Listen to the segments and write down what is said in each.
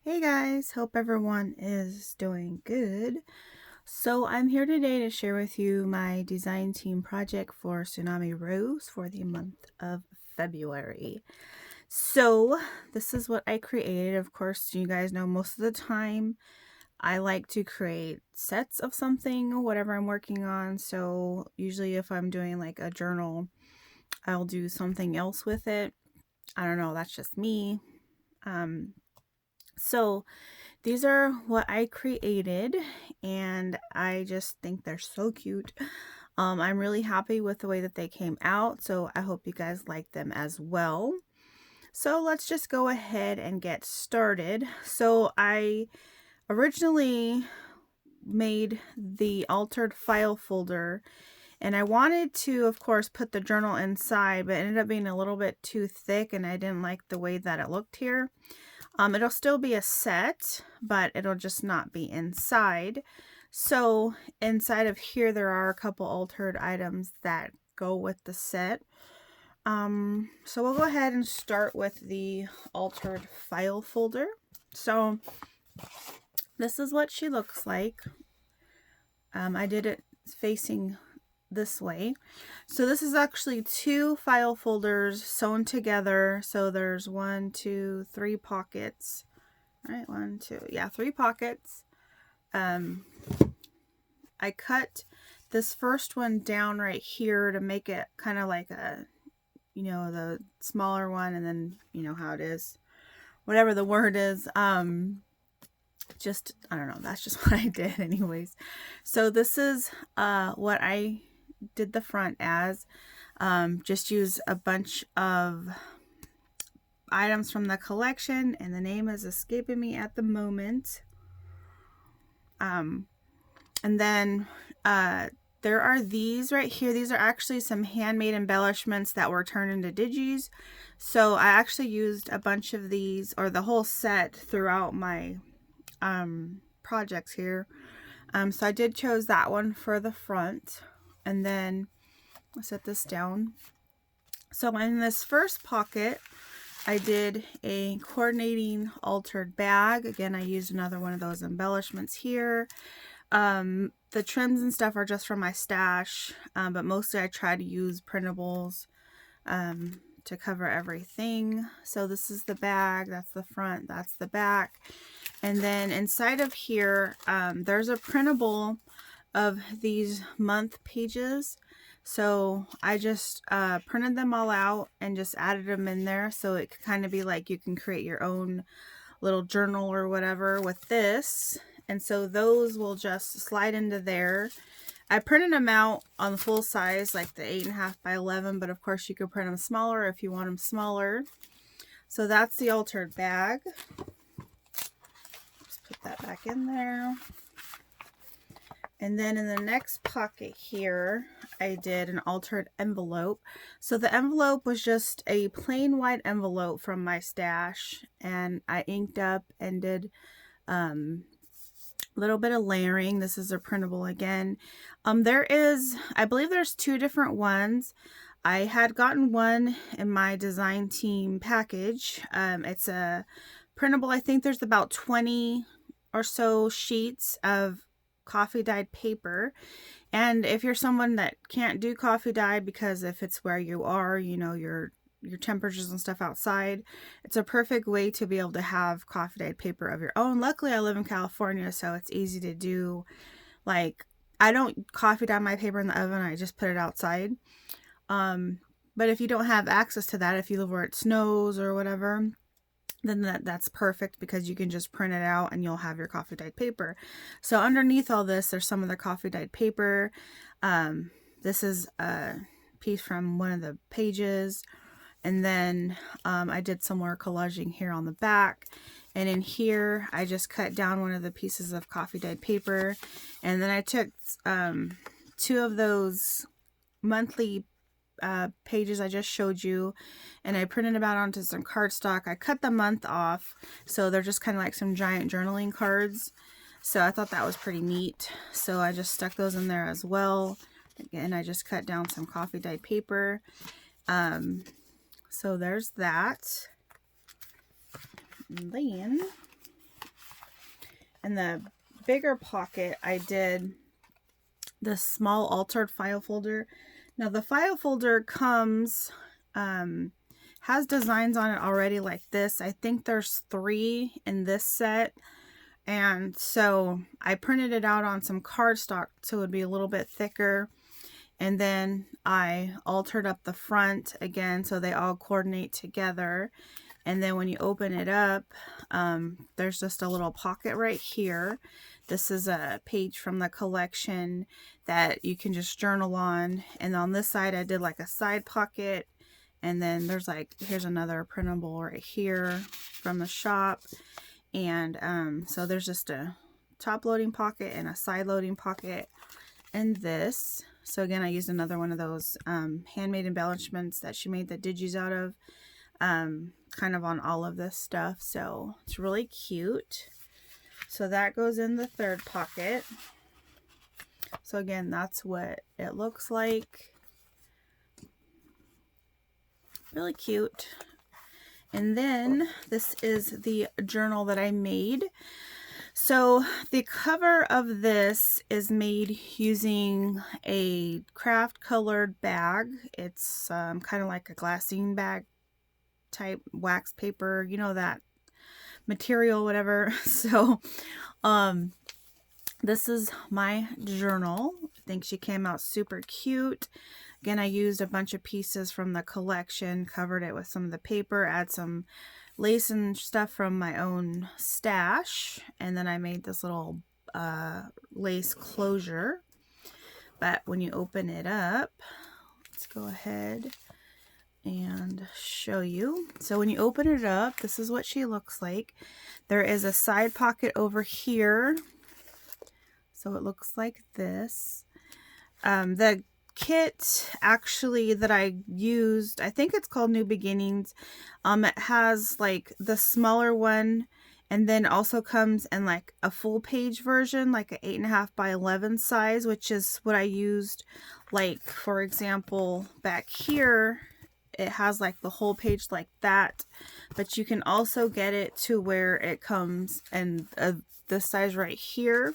Hey guys, hope everyone is doing good. So I'm here today to share with you my design team project for Tsunami for the month of February. So this is what I created. Of course, you guys know most of the time I like to create sets of something, whatever I'm working on. So usually if I'm doing like a journal, I'll do something else with it. I don't know, that's just me. So these are what I created, and I just think they're so cute. I'm really happy with the way that they came out, so I hope you guys like them as well. So let's just go ahead and get started. So I originally made the altered file folder, and I wanted to, of course, put the journal inside, but it ended up being a little bit too thick, and I didn't like the way that it looked here. It'll still be a set, but it'll just not be inside. So inside of here, there are a couple altered items that go with the set. So we'll go ahead and start with the altered file folder. So this is what she looks like. I did it facing this way. So this is actually two file folders sewn together. So there's 1, 2, 3 pockets. Right, 1, 2, yeah, 3 pockets. I cut this first one down right here to make it kind of like a, the smaller one, and then you know how it is, whatever the word is. Just, I don't know, that's just what I did anyways. So this is what I did the front as. Just use a bunch of items from the collection, and the name is escaping me at the moment. And then there are these right here. These are actually some handmade embellishments that were turned into digis. So I actually used a bunch of these, or the whole set, throughout my projects here. So I did chose that one for the front, and then I'll set this down. So in this first pocket, I did a coordinating altered bag. Again, I used another one of those embellishments here. The trims and stuff are just from my stash, but mostly I try to use printables to cover everything. So this is the bag, that's the front, that's the back. And then inside of here, there's a printable of these month pages. So I just printed them all out and just added them in there, so it could kind of be like you can create your own little journal or whatever with this. And so those will just slide into there. I printed them out on the full size, like the 8.5 by 11, but of course you could print them smaller if you want them smaller. So that's the altered bag. Just put that back in there. And then in the next pocket here, I did an altered envelope. So the envelope was just a plain white envelope from my stash, and I inked up and did a little bit of layering. This is a printable again. I believe there's 2 different ones. I had gotten one in my design team package. It's a printable. I think there's about 20 or so sheets of coffee dyed paper. And if you're someone that can't do coffee dye, because if it's where you are, your temperatures and stuff outside, it's a perfect way to be able to have coffee dyed paper of your own. Luckily I live in California, so it's easy to do. Like, I don't coffee dye my paper in the oven, I just put it outside. But if you don't have access to that, if you live where it snows or whatever, then that's perfect, because you can just print it out and you'll have your coffee dyed paper. So underneath all this, there's some of the coffee dyed paper. This is a piece from one of the pages. And then I did some more collaging here on the back. And in here, I just cut down one of the pieces of coffee dyed paper. And then I took 2 of those monthly pages I just showed you, and I printed them out onto some cardstock. I cut the month off, so they're just kind of like some giant journaling cards. So I thought that was pretty neat. So I just stuck those in there as well. Again, I just cut down some coffee dyed paper. So there's that. And then in the bigger pocket, I did this small altered file folder. Now the file folder comes, has designs on it already like this. I think there's 3 in this set. And so I printed it out on some cardstock so it would be a little bit thicker. And then I altered up the front again so they all coordinate together. And then when you open it up, there's just a little pocket right here. This is a page from the collection that you can just journal on. And on this side, I did like a side pocket. And then there's like, here's another printable right here from the shop. And so there's just a top loading pocket and a side loading pocket. And this. So again, I used another one of those handmade embellishments that she made the digis out of. Kind of on all of this stuff, so it's really cute. So that goes in the third pocket. So again, that's what it looks like. Really cute. And then this is the journal that I made. So the cover of this is made using a craft colored bag. It's kind of like a glassine bag type wax paper, you know, that material, whatever. So this is my journal. I think she came out super cute. Again, I used a bunch of pieces from the collection, covered it with some of the paper, add some lace and stuff from my own stash, and then I made this little lace closure. But when you open it up, let's go ahead and show you. So when you open it up, this is what she looks like. There is a side pocket over here. So it looks like this. The kit actually that I used, I think it's called New Beginnings. It has like the smaller one, and then also comes in like a full page version, like an 8.5 by 11 size, which is what I used. Like, for example, back here, it has like the whole page like that, but you can also get it to where it comes in this size right here.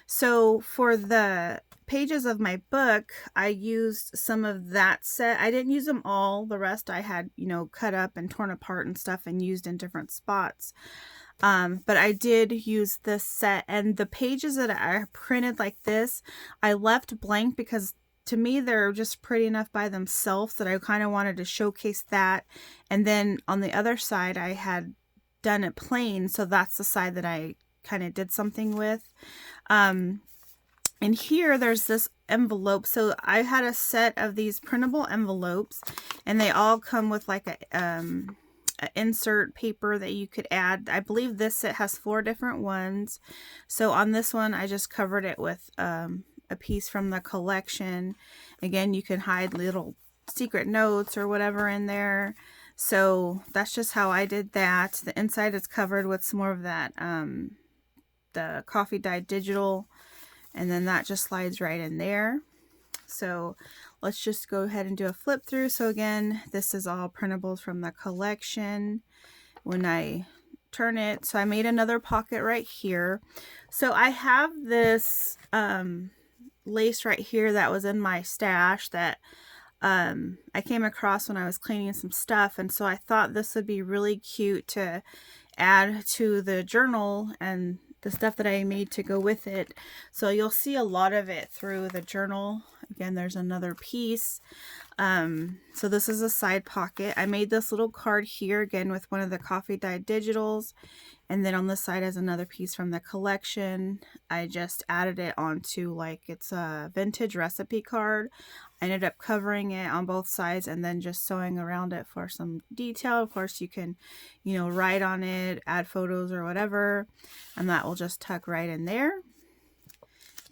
So for the pages of my book, I used some of that set. I didn't use them all. The rest I had, you know, cut up and torn apart and stuff and used in different spots. But I did use this set, and the pages that I printed like this, I left blank because to me, they're just pretty enough by themselves that I kind of wanted to showcase that. And then on the other side, I had done it plain. So that's the side that I kind of did something with. And here, there's this envelope. So I had a set of these printable envelopes, and they all come with like a insert paper that you could add. I believe this set has 4 different ones. So on this one, I just covered it with a piece from the collection. Again, you can hide little secret notes or whatever in there. So that's just how I did that. The inside is covered with some more of that the coffee dyed digital, and then that just slides right in there. So let's just go ahead and do a flip through. So again, this is all printables from the collection. When I turn it, so I made another pocket right here. So I have this lace right here that was in my stash that I came across when I was cleaning some stuff, and so I thought this would be really cute to add to the journal and the stuff that I made to go with it. So you'll see a lot of it through the journal. Again, there's another piece. So this is a side pocket. I made this little card here again with one of the coffee dyed digitals, and then on this side is another piece from the collection. I just added it onto like it's a vintage recipe card. I ended up covering it on both sides and then just sewing around it for some detail. Of course, you can, you know, write on it, add photos or whatever, and that will just tuck right in there.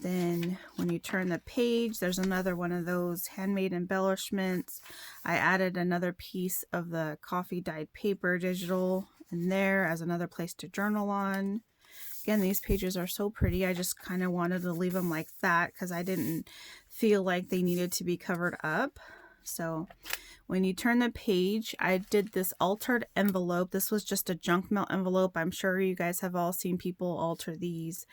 Then when you turn the page, there's another one of those handmade embellishments. I added another piece of the coffee dyed paper digital in there as another place to journal on. Again, these pages are so pretty. I just kind of wanted to leave them like that because I didn't feel like they needed to be covered up. So when you turn the page, I did this altered envelope. This was just a junk mail envelope. I'm sure you guys have all seen people alter these.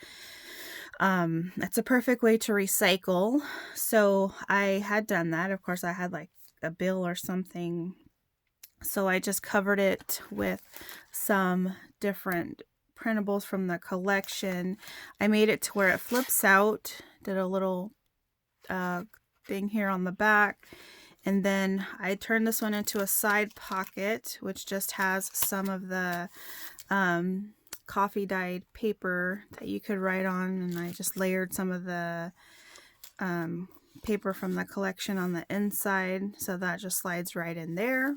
It's a perfect way to recycle. So I had done that. Of course, I had like a bill or something. So I just covered it with some different printables from the collection. I made it to where it flips out. Did a little thing here on the back. And then I turned this one into a side pocket, which just has some of the coffee dyed paper that you could write on. And I just layered some of the paper from the collection on the inside. So that just slides right in there.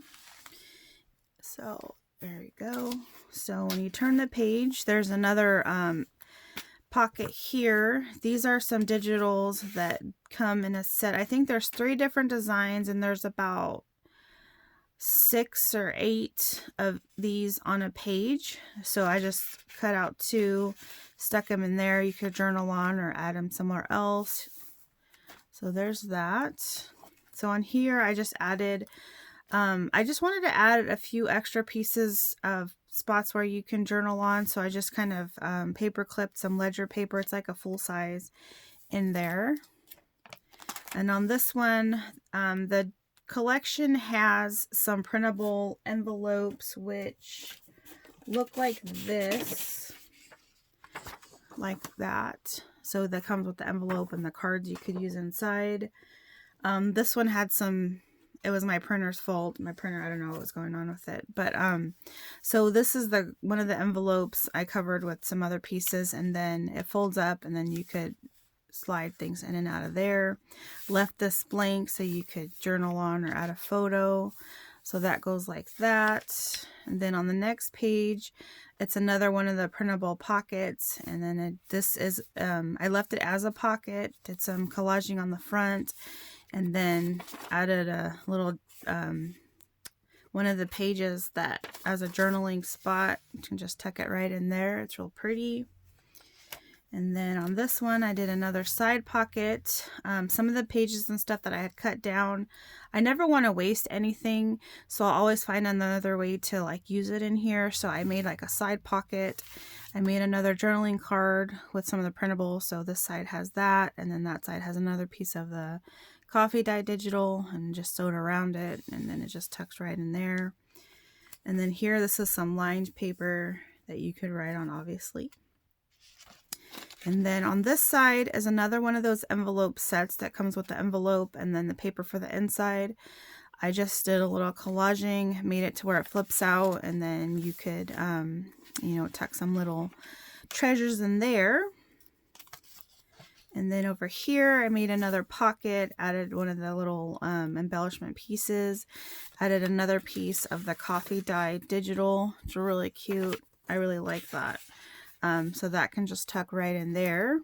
So there you go. So when you turn the page, there's another pocket here. These are some digitals that come in a set. I think there's 3 different designs, and there's about 6 or 8 of these on a page. So I just cut out 2, stuck them in there. You could journal on or add them somewhere else. So there's that. So on here, I just added, I just wanted to add a few extra pieces of spots where you can journal on. So I just kind of paper clipped some ledger paper. It's like a full size in there. And on this one, the collection has some printable envelopes which look like this, like that. So that comes with the envelope and the cards you could use inside. This one had some, it was my printer's fault. My printer, I don't know what was going on with it. But so this is the one of the envelopes I covered with some other pieces, and then it folds up and then you could slide things in and out of there. Left this blank so you could journal on or add a photo. So that goes like that. And then on the next page, it's another one of the printable pockets. And then this is, I left it as a pocket, did some collaging on the front, and then added a little, one of the pages that as a journaling spot. You can just tuck it right in there. It's real pretty. And then on this one, I did another side pocket. Some of the pages and stuff that I had cut down, I never want to waste anything, so I'll always find another way to like use it in here. So I made like a side pocket. I made another journaling card with some of the printables. So this side has that, and then that side has another piece of the coffee dye digital, and just sewed around it, and then it just tucks right in there. And then here, this is some lined paper that you could write on, obviously. And then on this side is another one of those envelope sets that comes with the envelope and then the paper for the inside. I just did a little collaging, made it to where it flips out, and then you could, you know, tuck some little treasures in there. And then over here, I made another pocket, added one of the little embellishment pieces, added another piece of the coffee dye digital. It's really cute. I really like that. So that can just tuck right in there.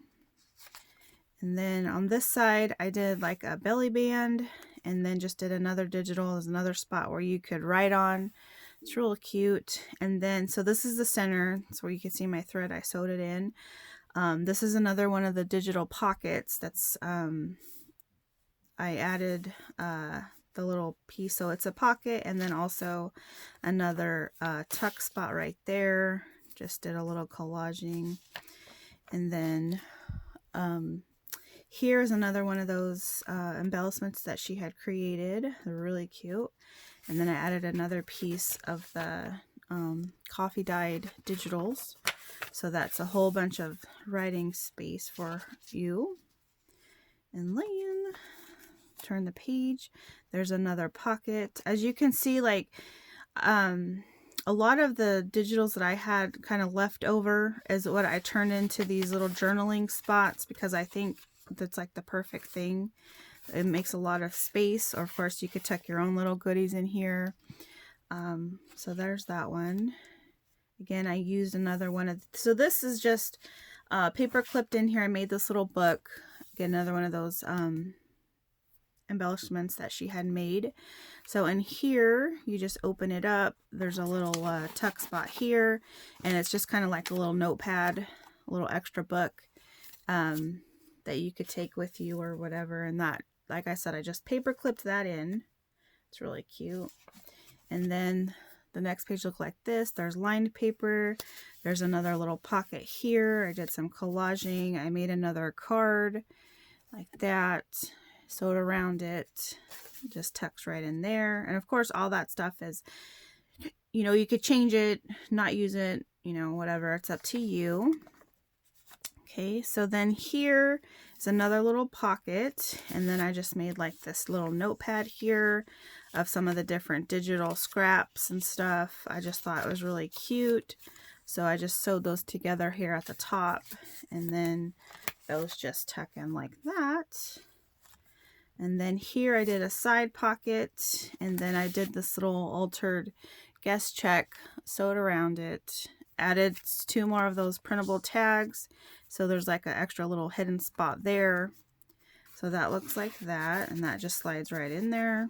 And then on this side, I did like a belly band, and then just did another digital. There's another spot where you could write on. It's real cute. And then, so this is the center. That's where you can see my thread. I sewed it in. This is another one of the digital pockets that's, I added the little piece. So it's a pocket, and then also another tuck spot right there. Just did a little collaging. And then here's another one of those embellishments that she had created. They're really cute. And then I added another piece of the coffee dyed digitals. So that's a whole bunch of writing space for you. And then turn the page. There's another pocket. As you can see, like, a lot of the digitals that I had kind of left over is what I turned into these little journaling spots, because I think that's like the perfect thing. It makes a lot of space. Or of course you could tuck your own little goodies in here. So there's that one. Again, I used another one of, so this is just paper clipped in here. I made this little book. Again, another one of those embellishments that she had made. So in here, you just open it up. There's a little tuck spot here, and it's just kind of like a little notepad, a little extra book that you could take with you or whatever. And that, like I said, I just paper clipped that in. It's really cute. And then the next page looked like this. There's lined paper. There's another little pocket here. I did some collaging. I made another card like that. Sewed around it. Just tucks right in there. And of course, all that stuff is, you know, you could change it, not use it, you know, whatever. It's up to you. Okay, so then here is another little pocket, and then I just made like this little notepad here of some of the different digital scraps and stuff. I just thought it was really cute, so I just sewed those together here at the top, and then those just tuck in like that. And then here I did a side pocket, and then I did this little altered guest check, sewed around it, added 2 more of those printable tags, so there's like an extra little hidden spot there. So that looks like that, and that just slides right in there.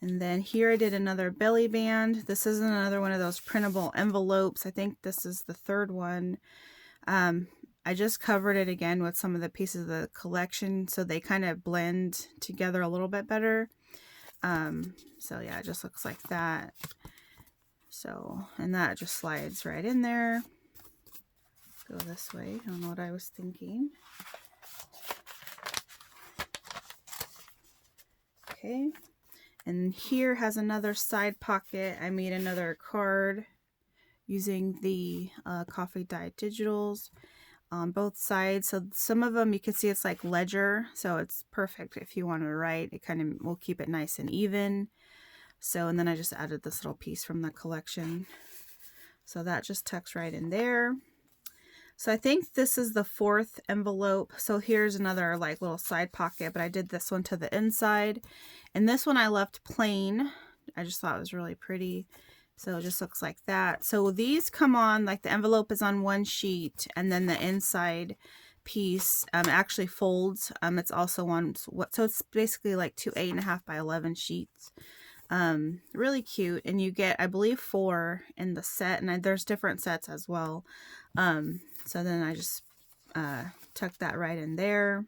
And then here I did another belly band. This is another one of those printable envelopes. I think this is the 3rd one. I just covered it again with some of the pieces of the collection so they kind of blend together a little bit better. So yeah, it just looks like that. So, and that just slides right in there. Go this way. I don't know what I was thinking. Okay. And here has another side pocket. I made another card using the coffee dyed digitals on both sides. So some of them you can see it's like ledger, so it's perfect if you want to write. It kind of will keep it nice and even. So, and then I just added this little piece from the collection. So that just tucks right in there. So I think this is the 4th envelope. So here's another like little side pocket, but I did this one to the inside. And this one I left plain. I just thought it was really pretty. So it just looks like that. So these come on, like the envelope is on one sheet, and then the inside piece actually folds. It's also on, so it's basically like 2 8.5 by 11 sheets. Really cute. And you get, I believe, 4 in the set, and there's different sets as well. So then I just tuck that right in there.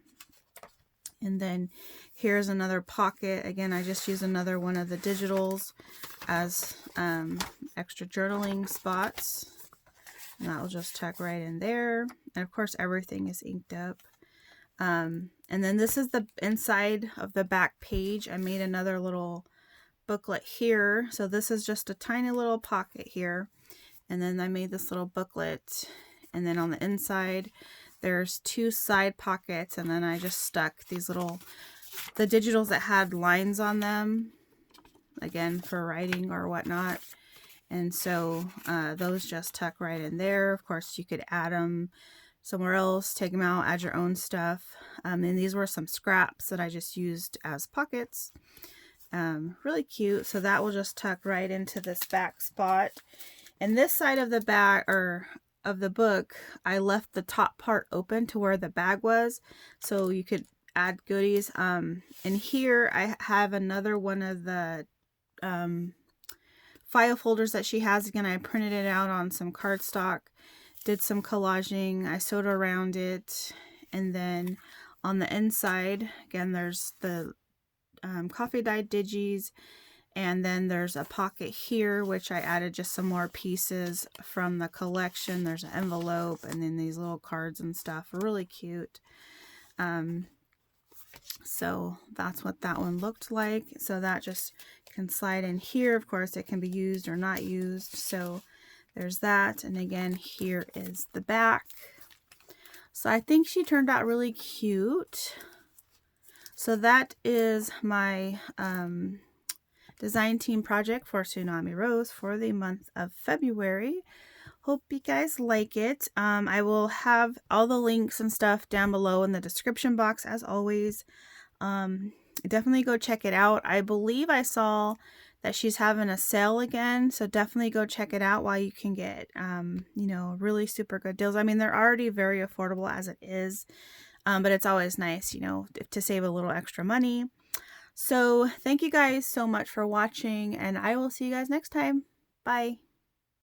And then here's another pocket. Again, I just use another one of the digitals as extra journaling spots. And that will just tuck right in there. And of course, everything is inked up. And then this is the inside of the back page. I made another little booklet here. So this is just a tiny little pocket here. And then I made this little booklet. And then on the inside, there's 2 side pockets, and then I just stuck these little, the digitals that had lines on them, again, for writing or whatnot. And so those just tuck right in there. Of course, you could add them somewhere else, take them out, add your own stuff. And these were some scraps that I just used as pockets. Really cute. So that will just tuck right into this back spot. And this side of the back, or of the book, I left the top part open to where the bag was, so you could add goodies. And here I have another one of the file folders that she has. Again, I printed it out on some cardstock, did some collaging, I sewed around it, and then on the inside, again, there's the coffee dyed digis. And then there's a pocket here, which I added just some more pieces from the collection. There's an envelope, and then these little cards and stuff are really cute. So that's what that one looked like. So that just can slide in here. Of course, it can be used or not used. So there's that. And again, here is the back. So I think she turned out really cute. So that is my design team project for Tsunamirose for the month of February. Hope you guys like it. I will have all the links and stuff down below in the description box as always. Definitely go check it out. I believe I saw that she's having a sale again, so definitely go check it out while you can get you know, really super good deals. I mean, they're already very affordable as it is, but it's always nice, you know, to save a little extra money. So thank you guys so much for watching, and I will see you guys next time. Bye.